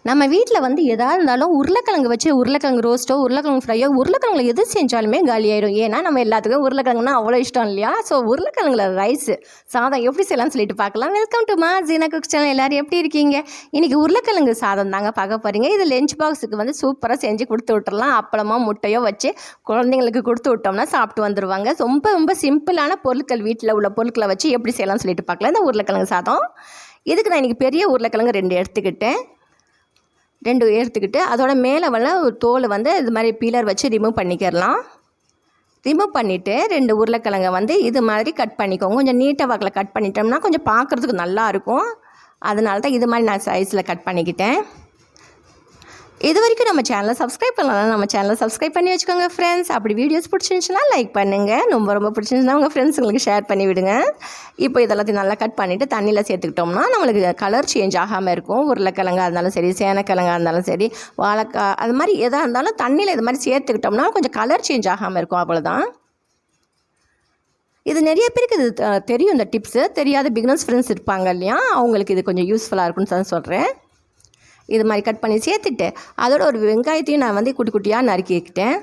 நம்ம வீட்டில் வந்து எதாக இருந்தாலும் உருளைக்கிழங்கு வச்சு உருளைக்கிழங்கு ரோஸ்ட்டோ உருளைக்கிழங்கு ஃப்ரையோ உருளைக்கிழங்குல எது செஞ்சாலுமே காலியாயிடும். ஏன்னா நம்ம எல்லாத்துக்கும் உருளைக்கிழங்குனா அவ்வளோ இஷ்டம் இல்லையா? ஸோ உருளைக்கிழங்குல ரைஸு சாதம் எப்படி செய்யலாம்னு சொல்லிட்டு பார்க்கலாம். Welcome to Jeena cook channel. எல்லோரும் எப்படி இருக்கீங்க? இன்றைக்கி உருளைக்கிழங்கு சாதம் தாங்க பார்க்க போகிறீங்க. இது லஞ்ச் பாக்ஸுக்கு வந்து சூப்பராக செஞ்சு கொடுத்து விட்டுறலாம். அப்பளமோ முட்டையோ வச்சு குழந்தைங்களுக்கு கொடுத்து விட்டோம்னா சாப்பிட்டு வந்துடுவாங்க. ரொம்ப ரொம்ப சிம்பிளான பொருட்கள், வீட்டில் உள்ள பொருட்களை வச்சு எப்படி செய்யலாம்னு சொல்லிட்டு பார்க்கலாம். இந்த உருளைக்கிழங்கு சாதம் இதுக்கு நான் இன்றைக்கி பெரிய உருளைக்கிழங்கு 2 எடுத்துக்கிட்டு அதோட மேலே ஒரு தோல் வந்து இது மாதிரி பீலர் வச்சு ரிமூவ் பண்ணிக்கிறலாம். ரிமூவ் பண்ணிவிட்டு 2 உருளைக்கிழங்கை வந்து இது மாதிரி கட் பண்ணிக்கோங்க. கொஞ்சம் நீட்டாக வாக்கில் கட் பண்ணிட்டோம்னா கொஞ்சம் பார்க்குறதுக்கு நல்லாயிருக்கும். அதனால தான் இது மாதிரி நான் சைஸில் கட் பண்ணிக்கிட்டேன். இது வரைக்கும் நம்ம சேனலை சப்ஸ்கிரைப் பண்ணலாம், நம்ம சேனலை சப்ஸ்கிரைப் பண்ணி வச்சுக்கோங்க ஃப்ரெண்ட்ஸ். அப்படி வீடியோஸ் பிடிச்சிருந்துச்சுன்னா லைக் பண்ணுங்கள். ரொம்ப பிடிச்சிருந்துச்சுன்னா உங்கள் ஃப்ரெண்ட்ஸுங்களுக்கு ஷேர் பண்ணி விடுங்க. இப்போ இதெல்லாத்தையும் நல்லா கட் பண்ணிவிட்டு தண்ணியில் சேர்த்துக்கிட்டோம்னா நம்மளுக்கு கலர் சேஞ்ச் ஆகாமல் இருக்கும். உருளைக்கிழங்காக இருந்தாலும் சரி, சேனக்கிழங்காக இருந்தாலும் சரி, வாழைக்காய் அது மாதிரி எதாக இருந்தாலும் தண்ணியில் இது மாதிரி சேர்த்துக்கிட்டோம்னா கொஞ்சம் கலர் சேஞ்ச் ஆகாமல் இருக்கும். அவ்வளோதான். இது நிறைய பேருக்கு இது தெரியும். இந்த டிப்ஸு தெரியாத பிகினர்ஸ் ஃப்ரெண்ட்ஸ் இருப்பாங்க இல்லையா, அவங்களுக்கு இது கொஞ்சம் யூஸ்ஃபுல்லாக இருக்குன்னு தான் சொல்கிறேன். இது மாதிரி கட் பண்ணி சேர்த்துட்டு அதோட ஒரு வெங்காயத்தையும் நான் வந்து குட்டி குட்டியாக நறுக்கிக்கிட்டேன்.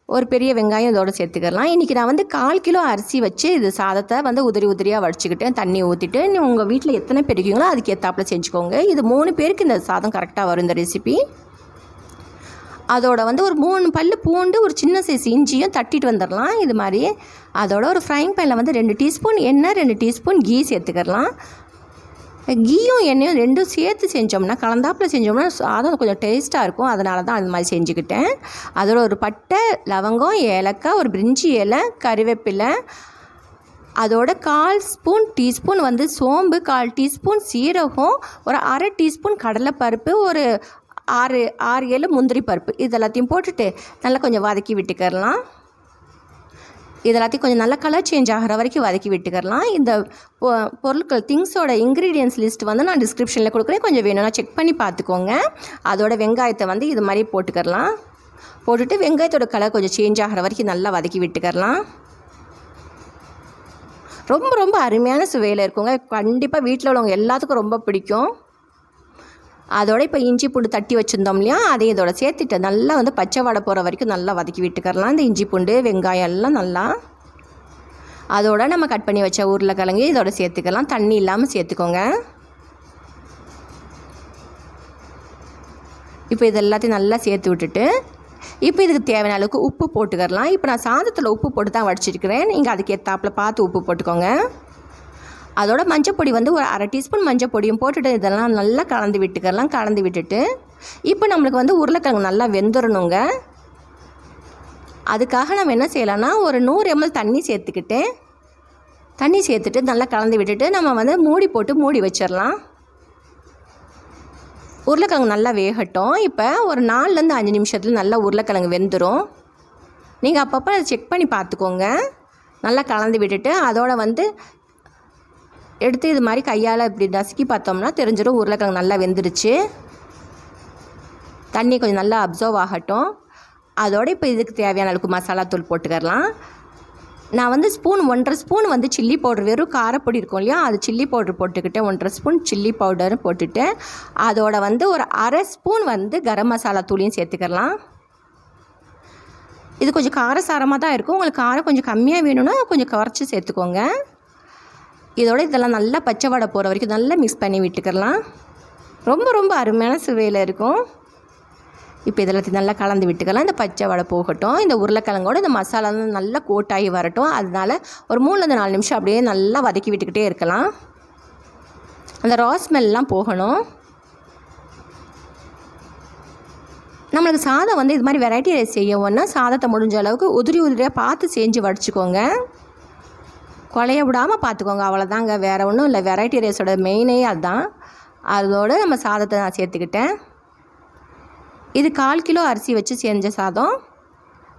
ஒரு பெரிய வெங்காயம் இதோடு சேர்த்துக்கலாம். இன்றைக்கி நான் வந்து 1/4 கிலோ அரிசி வச்சு இது சாதத்தை வந்து உதிரியாக வடிச்சுக்கிட்டேன். தண்ணி ஊற்றிட்டு உங்கள் வீட்டில் எத்தனை பேர் இருக்கீங்களோ அதுக்கு ஏற்றாப்புல செஞ்சுக்கோங்க. இது 3 பேருக்கு இந்த சாதம் கரெக்டாக வரும் இந்த ரெசிபி. அதோட வந்து ஒரு 3 பல் பூண்டு, ஒரு சின்ன சைஸ் இஞ்சியும் தட்டிட்டு வந்துடலாம். இது மாதிரி அதோட ஒரு ஃப்ரைங் பேனில் வந்து 2 டீஸ்பூன் எண்ணெய், 2 டீஸ்பூன் கீ சேர்த்துக்கலாம். கீயும் எண்ணெயும் 2 சேர்த்து செஞ்சோம்னா, கலந்தாப்பில் செஞ்சோம்னா சாதம் கொஞ்சம் டேஸ்ட்டாக இருக்கும். அதனால தான் அது மாதிரி செஞ்சுக்கிட்டேன். அதோட ஒரு பட்டை, லவங்கம், ஏலக்காய், ஒரு பிரிஞ்சி இலை, கறிவேப்பிலை, அதோட 1/4 டீஸ்பூன் வந்து சோம்பு, 1/4 டீஸ்பூன் சீரகம், ஒரு 1/2 டீஸ்பூன் கடலைப்பருப்பு, ஒரு 6-7 முந்திரி பருப்பு, இதெல்லாத்தையும் போட்டுட்டு நல்லா கொஞ்சம் வதக்கி விட்டுக்கிறலாம். இதெல்லாத்தையும் கொஞ்சம் நல்லா கலர் சேஞ்ச் ஆகிற வரைக்கும் வதக்கி விட்டுக்கலாம். இந்த பொருட்கள் திங்ஸோட இன்க்ரீடியன்ஸ் லிஸ்ட் வந்து நான் டிஸ்கிரிப்ஷனில் கொடுக்குறேன், கொஞ்சம் வேணும்னா செக் பண்ணி பார்த்துக்கோங்க. அதோட வெங்காயத்தை வந்து இது மாதிரி போட்டுக்கலாம். போட்டுட்டு வெங்காயத்தோட கலர் கொஞ்சம் சேஞ்ச் ஆகிற வரைக்கும் நல்லா வதக்கி விட்டுக்கலாம். ரொம்ப அருமையான சுவையில் இருக்குங்க. கண்டிப்பாக வீட்டில் உள்ளவங்க எல்லாத்துக்கும் ரொம்ப பிடிக்கும். அதோட இப்போ இஞ்சி பூண்டு தட்டி வச்சுருந்தோம் இல்லையா, அதையும் இதோட சேர்த்துட்டு நல்லா வந்து பச்சை வாடை போகிற வரைக்கும் நல்லா வதக்கி விட்டுக்கலாம். இந்த இஞ்சி பூண்டு வெங்காயம் எல்லாம் நல்லா. அதோட நம்ம கட் பண்ணி வச்ச உருளைக்கிழங்கு இதோட சேர்த்துக்கலாம். தண்ணி இல்லாமல் சேர்த்துக்கோங்க. இப்போ இது எல்லாத்தையும் நல்லா சேர்த்து விட்டுட்டு இப்போ இதுக்கு தேவையான அளவுக்கு உப்பு போட்டுக்கலாம். இப்போ நான் சாதத்தில் உப்பு போட்டு தான் வடிச்சிருக்கிறேன். நீங்கள் அதுக்கு ஏற்றாப்பில் பார்த்து உப்பு போட்டுக்கோங்க. அதோட மஞ்சப்பொடி வந்து ஒரு 1/2 டீஸ்பூன் மஞ்சப்பொடியும் போட்டுட்டு இதெல்லாம் நல்லா கலந்து விட்டுக்கலாம். கலந்து விட்டுட்டு இப்போ நம்மளுக்கு வந்து உருளைக்கிழங்கு நல்லா வெந்துடணுங்க. அதுக்காக நம்ம என்ன செய்யலாம்னா, ஒரு 100 ml தண்ணி சேர்த்துட்டு நல்லா கலந்து விட்டுட்டு நம்ம வந்து மூடி வச்சிடலாம். உருளைக்கிழங்கு நல்லா வேகட்டும். இப்போ ஒரு 4-5 நிமிஷத்தில் நல்லா உருளைக்கிழங்கு வெந்துடும். நீங்கள் அப்பப்போ அதை செக் பண்ணி பார்த்துக்கோங்க. நல்லா கலந்து விட்டுட்டு அதோட வந்து எடுத்து இது மாதிரி கையால் இப்படி நசுக்கி பார்த்தோம்னா தெரிஞ்சிடும் உருளைக்கிழங்கு நல்லா வெந்துருச்சு. தண்ணி கொஞ்சம் நல்லா அப்சர்வ் ஆகட்டும். அதோடு இப்போ இதுக்கு தேவையான அளவுக்கு மசாலா தூள் போட்டுக்கலாம். நான் வந்து 1.5 ஸ்பூன் வந்து சில்லி பவுடர், வெறும் காரப்பொடி இருக்கும் இல்லையா, அது சில்லி பவுடர் போட்டுக்கிட்டேன். 1.5 ஸ்பூன் சில்லி பவுடரும் போட்டுட்டு அதோட வந்து ஒரு 1/2 ஸ்பூன் வந்து கரம் மசாலா தூளையும் சேர்த்துக்கலாம். இது கொஞ்சம் காரசாரமாக தான் இருக்கும். உங்களுக்கு காரம் கொஞ்சம் கம்மியாக வேணும்னா கொஞ்சம் குறைச்சி சேர்த்துக்கோங்க. இதோட இதெல்லாம் நல்லா பச்சை வாடை போகிற வரைக்கும் நல்லா மிக்ஸ் பண்ணி விட்டுக்கலாம். ரொம்ப அருமையான சுவையில் இருக்கும். இப்போ இதெல்லாத்தையும் நல்லா கலந்து விட்டுக்கலாம். இந்த பச்சை வாடை போகட்டும். இந்த உருளைக்கிழங்கோட இந்த மசாலா நல்லா கோட்டாகி வரட்டும். அதனால் ஒரு 3-4 நிமிஷம் அப்படியே நல்லா வதக்கி விட்டுக்கிட்டே இருக்கலாம். அந்த ரா ஸ்மெல்லாம் போகணும். நம்மளுக்கு சாதம் வந்து இது மாதிரி வெரைட்டி ரைஸ் செய்யணும்னா சாதத்தை முடிஞ்ச அளவுக்கு உதிரியாக பார்த்து செஞ்சு வடிச்சுக்கோங்க. குழைய விடாமல் பார்த்துக்கோங்க. அவ்வளோதாங்க, வேறு ஒன்றும் இல்லை. வெரைட்டி ரைஸோட மெயினே அதுதான். அதோடு நம்ம சாதத்தை நான் சேர்த்துக்கிட்டேன். இது 1/4 கிலோ அரிசி வச்சு செஞ்ச சாதம்.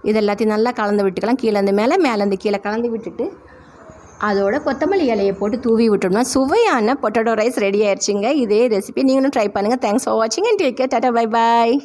இது எல்லாத்தையும் நல்லா கலந்து விட்டுக்கலாம். கீழேருந்து மேலேருந்து கீழே கலந்து விட்டுட்டு அதோட கொத்தமல்லி இலையை போட்டு தூவி விட்டோம்னா சுவையான பொட்டேட்டோ ரைஸ் ரெடி ஆயிடுச்சுங்க. இதே ரெசிபி நீங்களும் ட்ரை பண்ணுங்கள். தேங்க்ஸ் ஃபார் வாட்சிங் and take care. Tata, bye bye.